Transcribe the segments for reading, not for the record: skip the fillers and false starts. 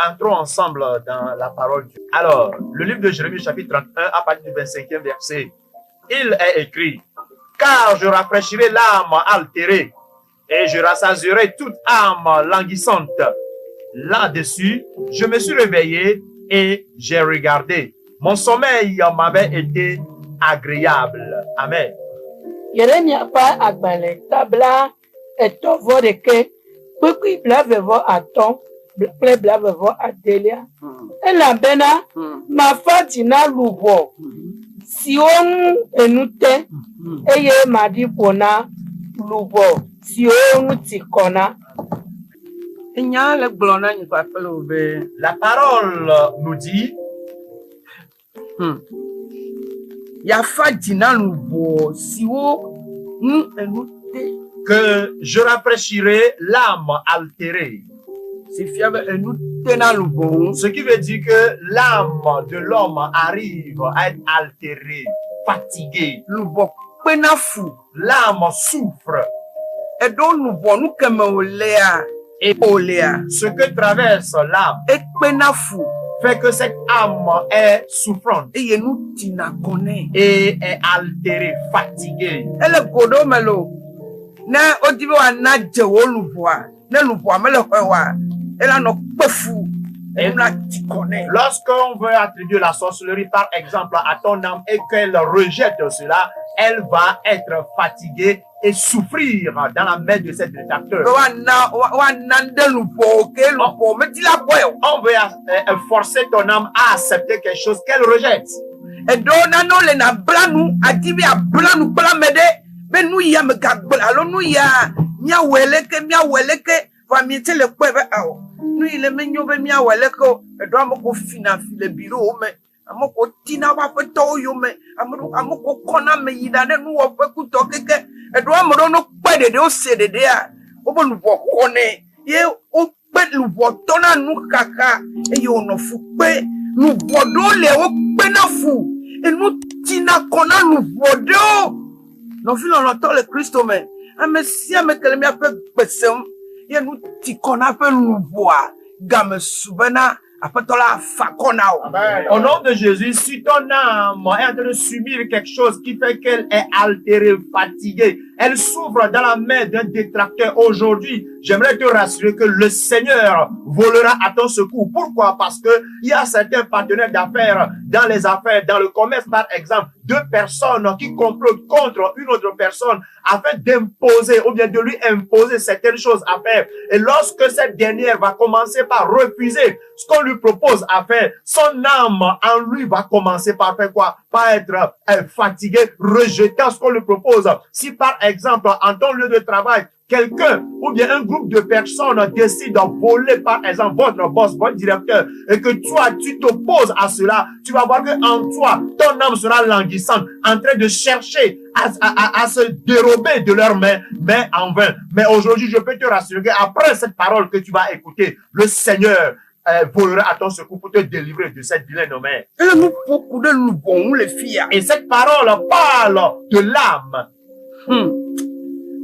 Entrons ensemble dans la parole de Dieu. Alors, le livre de Jérémie, chapitre 31, à partir du 25e verset, il est écrit: car je rafraîchirai l'âme altérée et je rassasierai toute âme languissante. Là-dessus, je me suis réveillé et j'ai regardé. Mon sommeil m'avait été agréable. Amen. Yeremia pa agbale tabla eto vodeke kpekpe blavevo aton kple blavevo adelia elabena mafati na lubo si onu enute eye madipo na lubo si onu tikona. La parole nous dit que je rafraîchirai l'âme altérée. Ce qui veut dire que l'âme de l'homme arrive à être altérée, fatiguée. L'âme souffre. Et ce que traverse l'âme fait que cette âme est souffrante et est altérée, fatiguée. Lorsqu'on veut attribuer la sorcellerie, par exemple, à ton âme et qu'elle rejette cela, elle va être fatiguée et souffrir dans la main de cet détracteur. On veut forcer ton âme à accepter quelque chose qu'elle rejette. Au nom de Jésus, si ton âme est en train de subir quelque chose qui fait qu'elle est altérée, fatiguée, elle souffre dans la main d'un détracteur aujourd'hui, j'aimerais te rassurer que le Seigneur volera à ton secours. Pourquoi? Parce que il y a certains partenaires d'affaires, dans les affaires, dans le commerce par exemple, deux personnes qui complotent contre une autre personne afin d'imposer ou bien de lui imposer certaines choses à faire. Et lorsque cette dernière va commencer par refuser ce qu'on lui propose à faire, son âme en lui va commencer par faire quoi? Par être fatigué, rejetant ce qu'on lui propose. Si par exemple, en ton lieu de travail, quelqu'un ou bien un groupe de personnes décide de voler, par exemple, votre boss, votre directeur, et que toi, tu t'opposes à cela, tu vas voir que en toi, ton âme sera languissante, en train de chercher à se dérober de leurs mains, mais en vain. Mais aujourd'hui, je peux te rassurer qu'après cette parole que tu vas écouter, le Seigneur volera à ton secours pour te délivrer de cette vilaine main. Et cette parole parle de l'âme.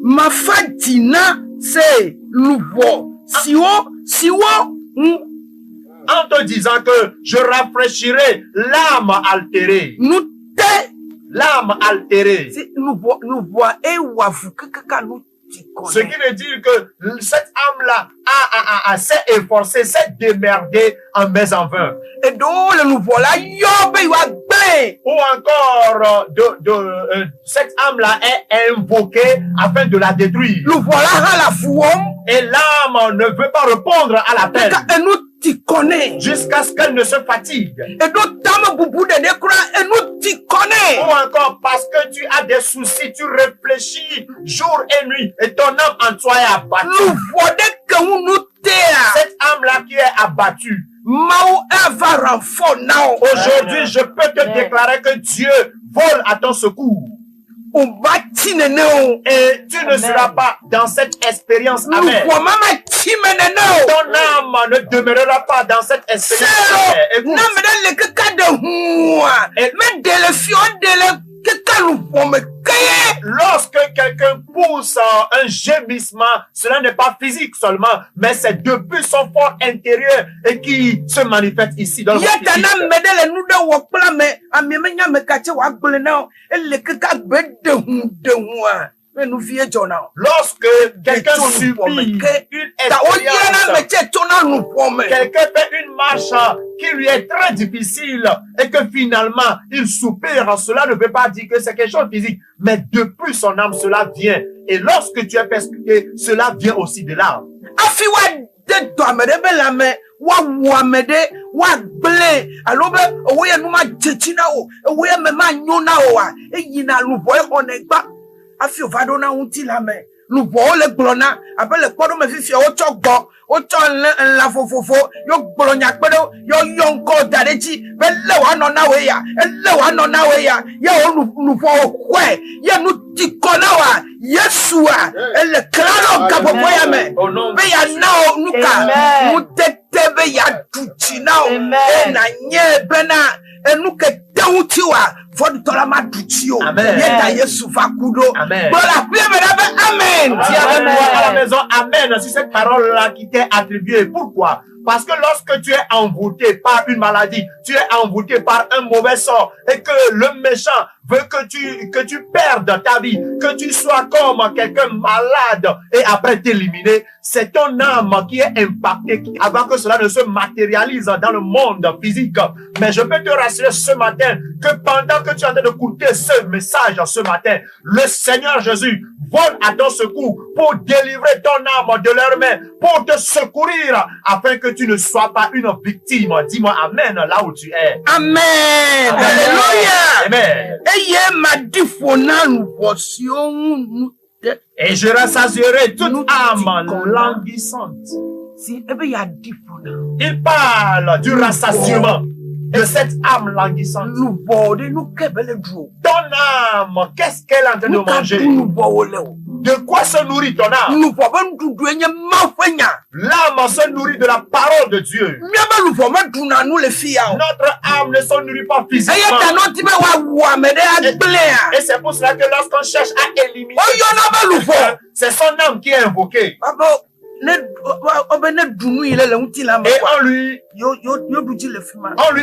Ma fatina c'est louvo en te disant que je rafraîchirai l'âme altérée. L'âme altérée. Ce qui veut dire que cette âme-là s'est efforcée, s'est démerdée en mais en vain. Ou encore cette âme-là est invoquée afin de la détruire. Et l'âme ne veut pas répondre à l'appel jusqu'à ce qu'elle ne se fatigue. Ou encore parce que tu as des soucis, tu réfléchis jour et nuit et ton âme en toi est abattue. Cette âme-là qui est abattue. Aujourd'hui, je peux te déclarer que Dieu vole à ton secours. Et tu ne seras pas dans cette expérience amère. Ton âme ne demeurera pas dans cette expérience. Écoute. Non, mais dans le cas de moi, mais de le fion de le Lorsque quelqu'un pousse un gémissement, cela n'est pas physique seulement, mais c'est depuis son fort intérieur et qui se manifeste ici dans le monde physique. Lorsque quelqu'un subit une expérience, quelqu'un fait une marche qui lui est très difficile et que finalement il soupire, cela ne veut pas dire que c'est quelque chose de physique, mais depuis son âme, cela vient. Et lorsque tu es persécuté, cela vient aussi de l'âme. Lupo le glona appelle le podo me fifi o chogbo o chon la fofofo yo gbolonya pedo yo yonko darechi be le wa no na we ya ya o lupo kwe ya nu tikona wa yesua ele klaro kapopo ya me be ya na o nuka mutete be ya tuchi na o na nye bena enuke tewutiwa fodi tola ma duchio yeta Yesu va kudo voilà amen. Si avec moi à la maison, amen. Si cette parole là qui t'est attribuée, pourquoi? Parce que lorsque tu es envoûté par une maladie, tu es envoûté par un mauvais sort et que le méchant veut que tu perdes ta vie, que tu sois comme quelqu'un malade et après t'éliminer, c'est ton âme qui est impactée avant que cela ne se matérialise dans le monde physique. Mais je peux te rassurer ce matin que pendant que tu es en train d'écouter ce message ce matin, le Seigneur Jésus vole à ton secours pour délivrer ton âme de leurs mains, pour te secourir afin que tu ne sois pas une victime. Dis-moi amen là où tu es. Amen. Alléluia. Amen. Et je rassasierai toute âme languissante. Il parle du rassasiement de cette âme languissante. Ton âme, qu'est-ce qu'elle est en train de manger? De quoi se nourrit ton âme? L'âme se nourrit de la parole de Dieu. Notre âme ne se nourrit pas physiquement. Et c'est pour cela que lorsqu'on cherche à éliminer, c'est son âme qui est invoquée. Et on lui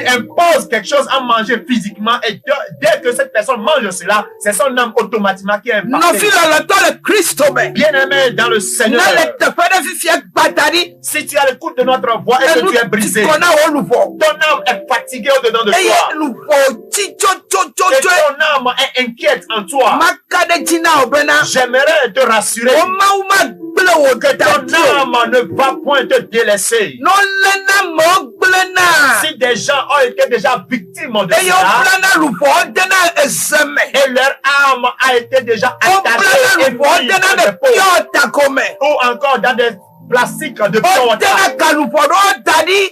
impose quelque chose à manger physiquement et dès que cette personne mange cela, c'est son âme automatiquement qui est impactée. Bien-aimé dans le Seigneur, si tu as l'écoute de notre voix et que tu es brisé, ton âme est fatiguée au-dedans de toi. Et ton âme est inquiète en toi. J'aimerais te rassurer que ton âme ne va point te délaisser. Si des gens ont été déjà victimes de cela, et leur âme a été déjà attachée et ou encore dans des plastiques de piota,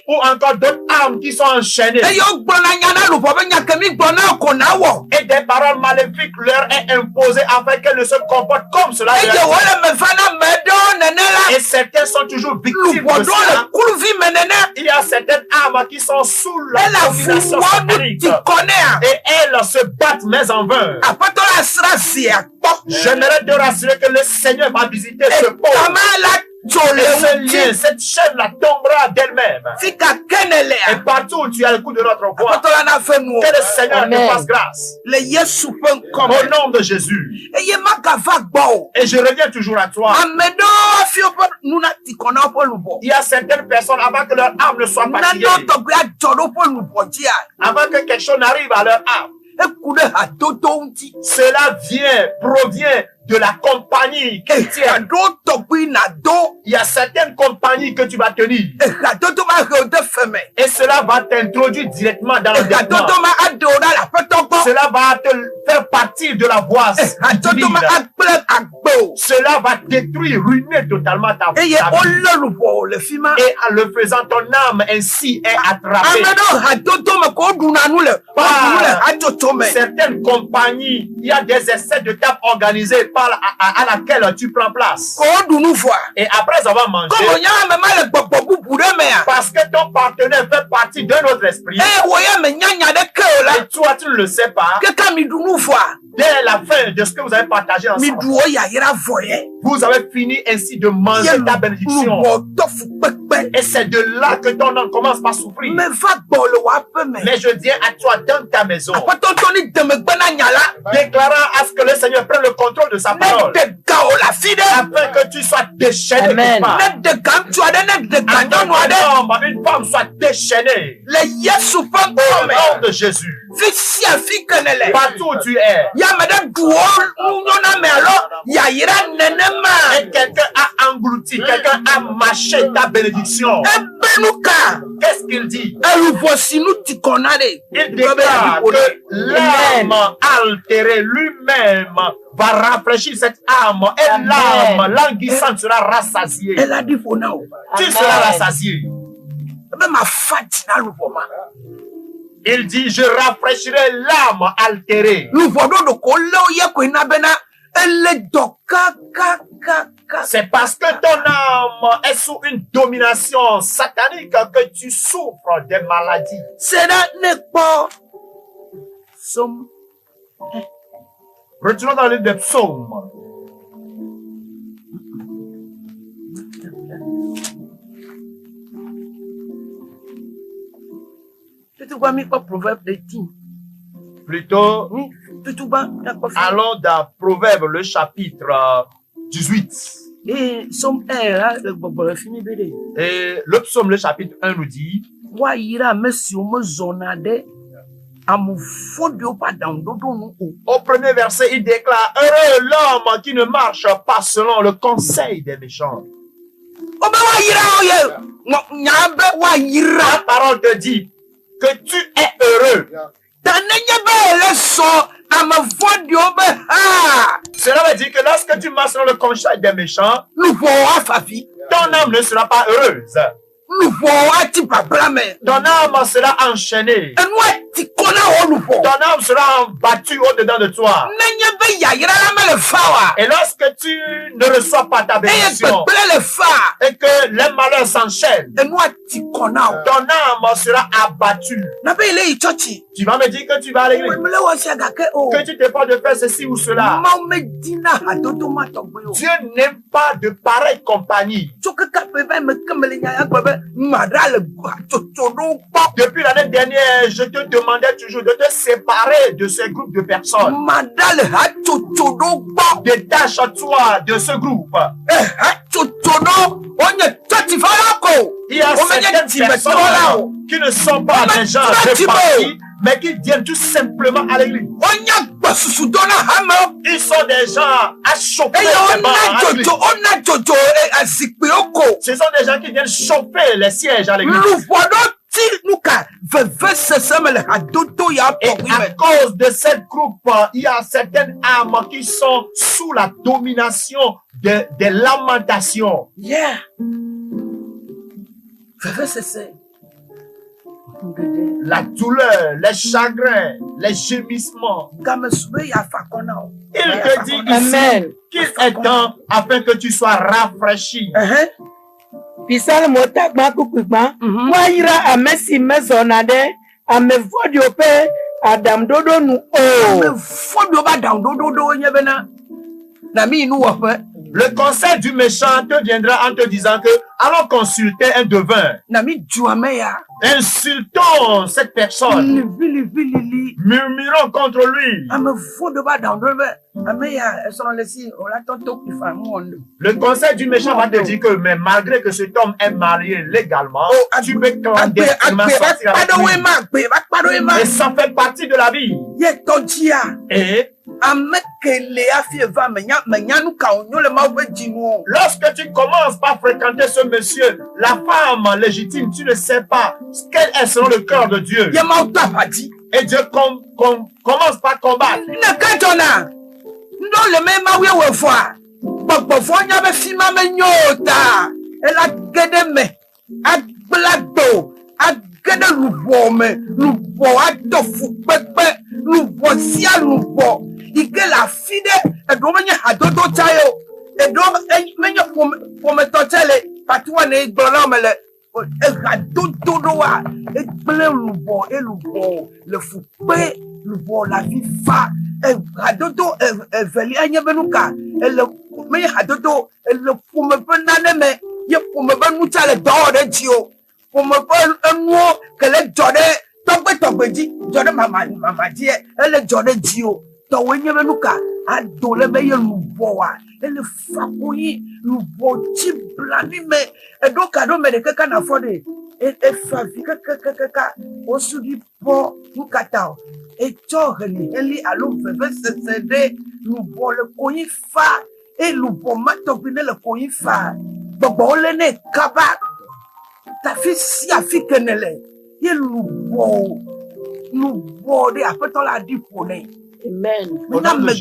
ou encore d'autres âmes qui sont enchaînées, et des paroles maléfiques leur est imposées afin qu'elles ne se comportent comme cela. Et certains sont toujours victimes de cela. Il y a certaines âmes qui sont sous la domination satanique et elles se battent mais en vain. J'aimerais te rassurer que le Seigneur va visiter ce pauvre. Et ce lien, cette chaîne-là tombera d'elle-même. Et partout où tu as le coup de notre voix, que le Seigneur te fasse grâce. Au nom de Jésus. Et je reviens toujours à toi. Il y a certaines personnes, avant que leur âme ne soit fatiguée, avant que quelque chose n'arrive à leur âme, cela provient de la compagnie qui tient. Il y a certaines compagnies que tu vas tenir. Et cela va t'introduire directement dans le développement. Cela va te faire partie de la voie divine. Cela va détruire, ruiner totalement ta vie. Et en le faisant, ton âme ainsi est attrapée. Par certaines compagnies, il y a des essais de table organisés à laquelle tu prends place. Et après avoir mangé, ton partenaire fait partie d'un autre esprit, Eh, voyez, mais nyanya de que là. et toi, tu ne le sais pas, Que quand mi nous fois, dès la fin de ce que vous avez partagé mi ensemble, duo ya ira voyez. vous avez fini ainsi de manger ta bénédiction. Et c'est de là que ton âme commence par souffrir. Mais va bon le wape mais. Mais je dis à toi dans ta maison, Après ton toni de me bana nyala. déclarant à ce que le Seigneur prenne le contrôle de sa parole, Net de gao la fide. afin que tu sois déchaîné quelque part. Net de gam tu as net de Afin gandon noade. qu'un homme, une femme soit déchaînée. Le yesu fan Au comme. nom de Jésus. Fixi a fi kenele. Partout où tu es. Ya madame duo n'ona mais alors ya ira nenema. Et quelqu'un a englouti, quelqu'un a mâché ta bénédiction. Ebenuka. Qu'est-ce qu'il dit? Elle voici nous ti konade. Il déclare que l'âme altérée lui-même va rafraîchir cette âme et l'âme languissante sera rassasiée. Elle a dit faut now. Tu seras rassasié. Même ma fat na luvoma. Il dit, je rafraîchirai l'âme altérée. Luvodo do ko le ye ko ina bena. Elle do ka. C'est parce que ton âme est sous une domination satanique que tu souffres des maladies. C'est là ne pas. Som. Retournons dans le livre des psaumes. Tu vois mi pas proverbe de 10. Plutôt, Tu vois allons dans Proverbe, le chapitre 18. et som là le bobo fini bede. Et le psaume, le chapitre 1 nous dit, Wa ira monsieur me zonade. Amu fodio pas dans dodo no. au premier verset, il déclare, heureux l'homme qui ne marche pas selon le conseil des méchants. Oba wa ira oye. Nyabe wa ira. La parole te dit que tu es heureux. Le son à ma voix du Cela veut dire que lorsque tu marches selon le conseil des méchants, nous voyons à vie. ton âme ne sera pas heureuse. Nous voyons à type à blâmer. Ton âme sera enchaînée. Et nous, tu connais où nous voyons. Ton âme sera battue au-dedans de toi. Et lorsque tu ne reçois pas ta bénédiction et que les malheurs s'enchaînent, et nous, tu connais. ton âme sera abattue. Tu vas me dire que tu vas à l'église, que tu t'efforces de faire ceci ou cela. Dieu n'aime pas de pareille compagnie. Depuis l'année dernière, je te demandais toujours de te séparer de ce groupe de personnes. Détache-toi de ce groupe. Il y a certaines personnes qui ne sont pas des gens de parti, mais qui viennent tout simplement à l'église. Ils sont des gens à chauffer les bancs à l'église. Ce sont des gens qui viennent chauffer les sièges à l'église. Et à cause de cette groupe, il y a certaines âmes qui sont sous la domination des lamentations. Yeah. La douleur, les chagrins, les gémissements. Il te dit ici qu'il est temps afin que tu sois rafraîchi. Pisal motakma kukukma wa ira amesi mesonade amevodiope adam dodo nu Le conseil du méchant te viendra en te disant que allons consulter un devin. Insultons cette personne. Murmurons contre lui. Le conseil du méchant va te dire que mais malgré que cet homme est marié légalement, tu peux clandestinement sortir avec lui. Et ça fait partie de la vie. Et lorsque tu commences par fréquenter ce monsieur, la femme légitime, tu ne sais pas ce qu'elle est selon le cœur de Dieu. Et Dieu commence par combattre. La fille et domine à dodo chayo et donc menya pour me totele patuane egadododoa ekple lubo elubo le fukpe lubo la viva egadodo evelia nye benuka ele me hadodo ele pume benane me ye pume benuta le do de tio pume benuo kele jode togbe ji jode mama ji ele jode jio to wenye benuka adole be ye lubo wa ele fakoyi lubo ti blani me edoka do me de kaka na fode e favi kaka osudi po nkata e toheli eli alo veve sesede lubo le koyi fa e lubo matopine le koyi fa gbogbo le ne kaba ta fi si afikenele ye lubo de apetola di pone. Amen. L'homme ne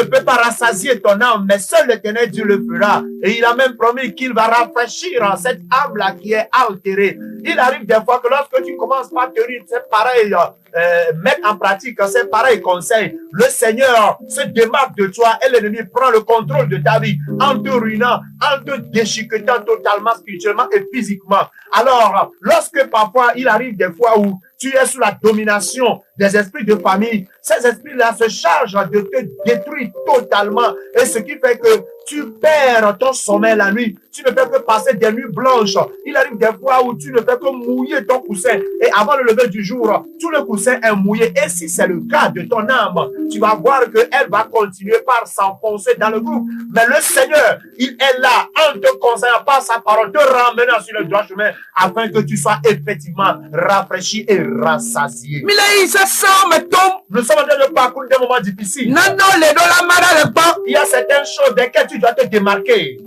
peut pas rassasier ton âme, mais seul l'Éternel Dieu le fera. Et il a même promis qu'il va rafraîchir cette âme-là qui est altérée. Il arrive des fois que lorsque tu commences par tenir, c'est pareil, mettre en pratique ces pareils conseils, le Seigneur se démarque de toi et l'ennemi prend le contrôle de ta vie en te ruinant, en te déchiquetant totalement spirituellement et physiquement. Alors, lorsque parfois il arrive des fois où tu es sous la domination des esprits de famille, ces esprits-là se chargent de te détruire totalement. Et ce qui fait que tu perds ton sommeil la nuit. Tu ne fais que passer des nuits blanches. Il arrive des fois où tu ne fais que mouiller ton coussin. Et avant le lever du jour, tout le coussin est mouillé. Et si c'est le cas de ton âme, tu vas voir qu'elle va continuer par s'enfoncer dans le groupe. Mais le Seigneur, il est là en te conseillant par sa parole, te ramenant sur le droit chemin afin que tu sois effectivement rafraîchi et rassasié. Nous sommes en train de parcourir des moments difficiles. Il y a certaines choses desquelles tu dois te démarquer.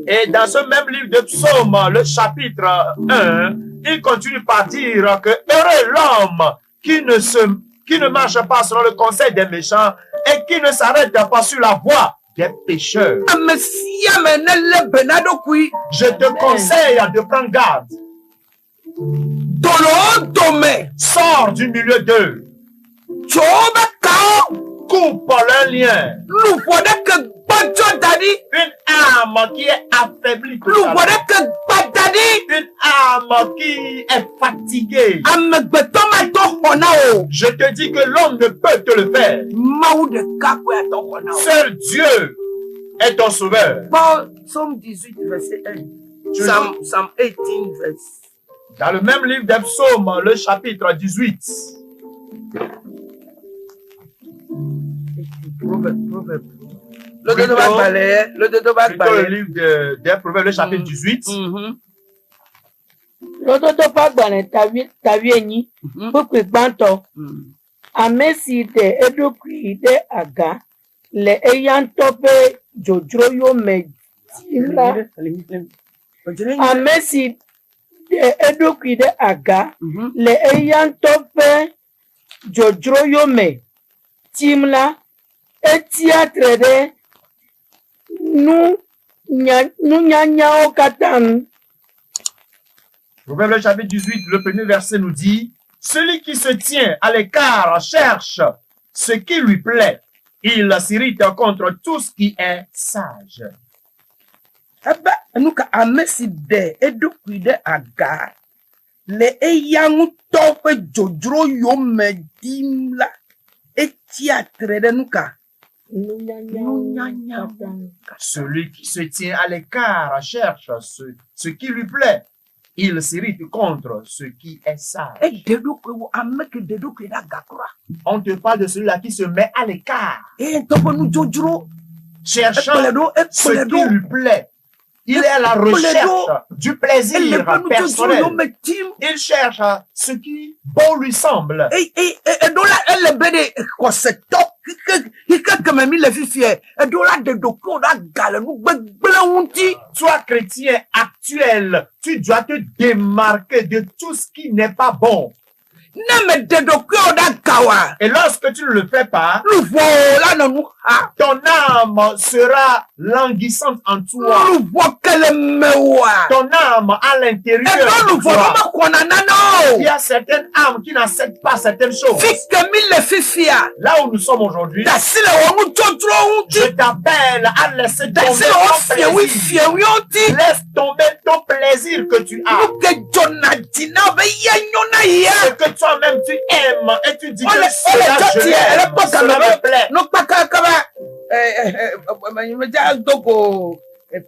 Et dans ce même livre de Psaume, le chapitre 1, il continue par dire que heureux l'homme qui ne marche pas selon le conseil des méchants et qui ne s'arrête pas sur la voie des pécheurs. Je te conseille de prendre garde. Sors du milieu d'eux. Coupe le lien. Une âme qui est affaiblie. Une âme qui est fatiguée. Je te dis que l'homme ne peut te le faire. Seul Dieu est ton sauveur. Psaume 18, verset 1. Psalm 18, verset. Dans le même livre des Psaumes, le chapitre 18. Proverbe. Le livre des Proverbes, le chapitre 18. Lododo pagbane tawienyi bukwi gbanto amesi de edokwi de aga le eyantope jojroyo medimla amesi de edokwi de aga le eyantope jojroyo medimla etiatre de nu nyanya okatan. Proverbe le chapitre 18, le premier verset nous dit, celui qui se tient à l'écart cherche ce qui lui plaît. Il s'irrite contre tout ce qui est sage. Le eyangu tope jojro yo medimla etiatre de nuka. Celui qui se tient à l'écart cherche ce qui lui plaît. Il s'irrite contre ce qui est sage. On te parle de celui-là qui se met à l'écart, cherchant ce qui lui plaît. Il est à la recherche du plaisir personnel. Il cherche ce qui bon lui semble. Toi, chrétien actuel, tu dois te démarquer de tout ce qui n'est pas bon. Et lorsque tu ne le fais pas, nous voilà non nous ha ton âme sera languissante en toi. nous voit qu'elle me wa Ton âme à et l'intérieur non nous de toi. voit ma kona nano Il y a certaines âmes qui n'acceptent pas certaines choses. fique mille fifia Là où nous sommes aujourd'hui, da sile wo nous totro je t'appelle à laisser da tomber sile wo ton fie wi plaisir. fie wi oti Laisse tomber ton plaisir que tu as. nous que jonadina be yanyona ya Ce que toi-même tu aimes et tu dis que ole cela je toti elle l'aime, pas cela me plaît. no paka kaba me ja doko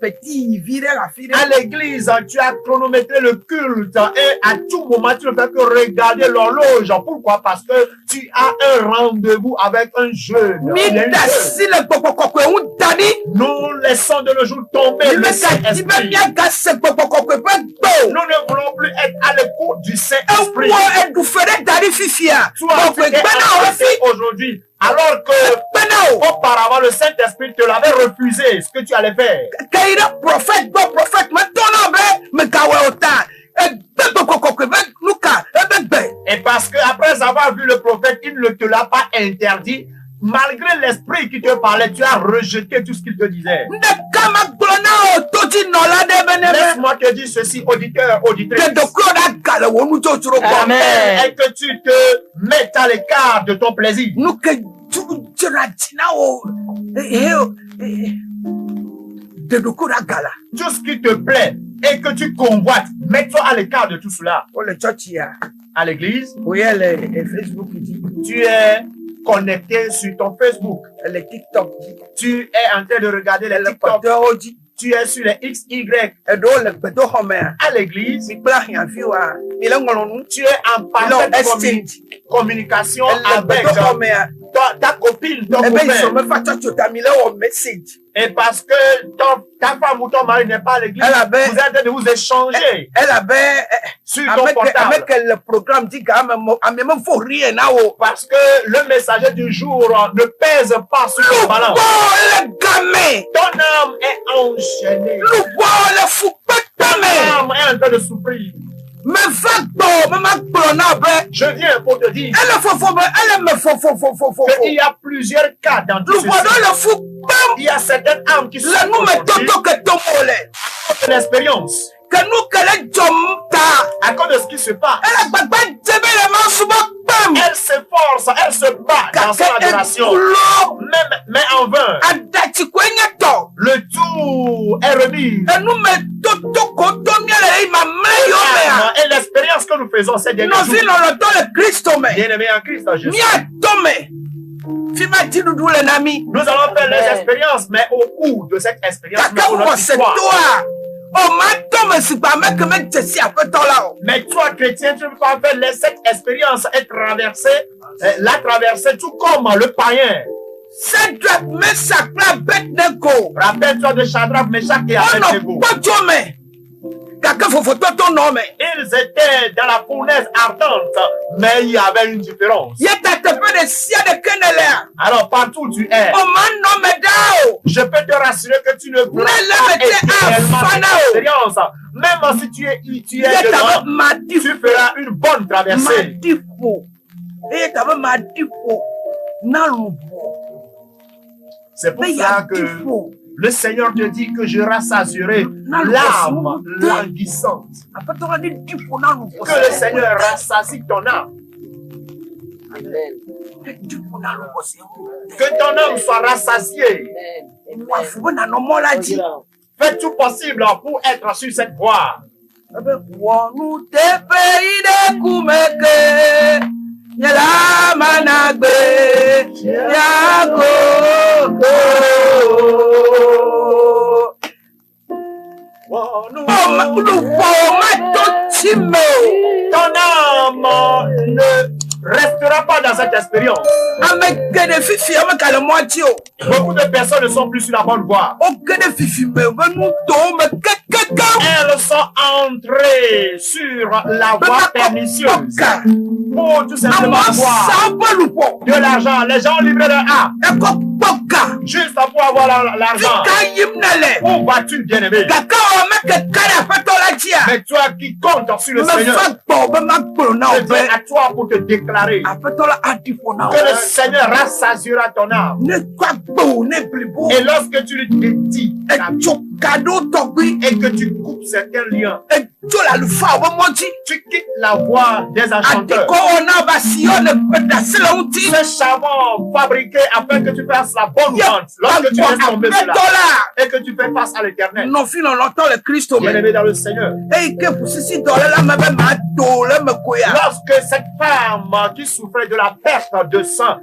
petit vire la fille À l'église, tu as chronométré le culte et à tout moment, tu ne fais que regarder l'horloge. Pourquoi? Parce que tu as un rendez-vous avec un jeune. Il y a mi une da jeune. sile kokoko e un dani Nous laissons de nos jours tomber il le me ka ti be Saint-Esprit. bien ka se kokoko e pe Nous go ne voulons plus être à l'écoute du Saint-Esprit. ewo edufere dari fifia Toi, tu es arrêté aujourd'hui. Alors que auparavant, le Saint-Esprit te l'avait refusé, ce que tu allais faire. kaira prophète go prophète me tono be me ka we ota e be kokoko e be luka e be be Et parce que après avoir vu le prophète, il ne te l'a pas interdit. Malgré l'esprit qui te parlait, tu as rejeté tout ce qu'il te disait. nde kama glona o toti no la de benebe Laisse-moi te dire ceci, auditeur, auditrice. de dokro da gale wo nu totro ko Amen. Et que tu te mettes à l'écart de ton plaisir. nu ke jonadina o de dokro da gala Tout ce qui te plaît et que tu convoites, mets-toi à l'écart de tout cela. o le church ya À l'église, o ye le Facebook dit tu es connecté sur ton Facebook. le TikTok dit Tu es en train de regarder les le TikTok. pasteur o dit Tu es sur les XY. e do le gbedo home À l'église, mi kpla hian fi wa mi le ngolo nu tu es en lo parfaite exchange communication le avec gbedo home ya ta copine, ton e be so copain. me fa church ta mi le o message Et parce que ta femme ou ton mari n'est pas à l'église, Elle avait- vous êtes en train de vous échanger elle avait sur ton portable. avec le programme dit quand même faut rien na o Parce que le messager du jour ne pèse pas sur ton balance. le gamin Ton âme est enchaînée. le le fou Ton pétame âme est en train de souffrir. me va do me ma plona be Je viens pour te dire elle me fo qu'il y a plusieurs cas dans tout le ceci. voit le fou bam Il y a certaines âmes qui sont le nous me toto que tomole de l'expérience. que nous que le jomta À cause de ce qui se passe, elle gbagba jebe le ma suba bam elle s'efforce, elle se bat dans son adoration. kulo Mais en vain, adati kwenye to le tout est remis. et nous me toto ko to miele ma me yo me Et l'expérience que nous faisons ces derniers no jours, vi no lo to le Christo me bien-aimés en Christ Jésus, mia to me fi ma ti dudu le nami nous allons faire les Amen. expériences, mais au cours de cette expérience, nous kaka avons wo notre se histoire. toa o ma to me si ba me que me tesi apeto la o Mais toi, chrétien, tu ne peux pas faire cette expérience et traverser, la traverser tout comme le païen. Shadrach, Meshach, Abednego. Rappelle-toi de Shadrach, Meshach et Oh non, Abednego. pas toi, mais. Quelqu'un faut ton nom, mais. Ils étaient dans la fournaise ardente, mais il y avait une différence. Il y a ta peu de sia de Kenelea. Alors, partout où tu es, Oh man, non, mais dao. je peux te rassurer que tu ne pourras Mais pas là, éternellement cette fanao. expérience. Même si tu es Il y a ta dedans, ma tu feras une bonne traversée. difo. Il y a ta ma difo. Naloubo. C'est pour Mais il y ça a que difo. le Seigneur te dit que je rassasierai l'âme languissante. Après, tu as dit difo, naloubo. Que le Seigneur rassasie ton âme. Amen. Difo, naloubo, c'est où? Que ton âme soit rassasiée. Amen. Moi, faut na no mo la dit. Fais tout possible pour être sur cette voie. Wonu te pays de Kumeke. Yala managbe. Yago. Oh, nous- Ton âme ne restera pas dans cette expérience. Beaucoup de personnes ne sont plus sur la bonne voie. Elles sont entrées sur la voie pernicieuse pour tout simplement avoir de l'argent. Les gens ont livré leur âme. juste pour avoir l'argent. Où vas-tu, bien-aimé? Mais toi qui comptes sur le Seigneur, c'est à toi pour te déclarer que le Seigneur rassasiera ton âme. Et lorsque tu lui dis et que tu coupes certains liens, tu quittes la voie des enchanteurs. Ce savon fabriqué afin que tu fasses la bonne vente lorsque tu laisses tomber cela et que tu fais face à l'Éternel. Bien-aimé dans le Seigneur. Lorsque cette femme qui souffrait de la perte de sang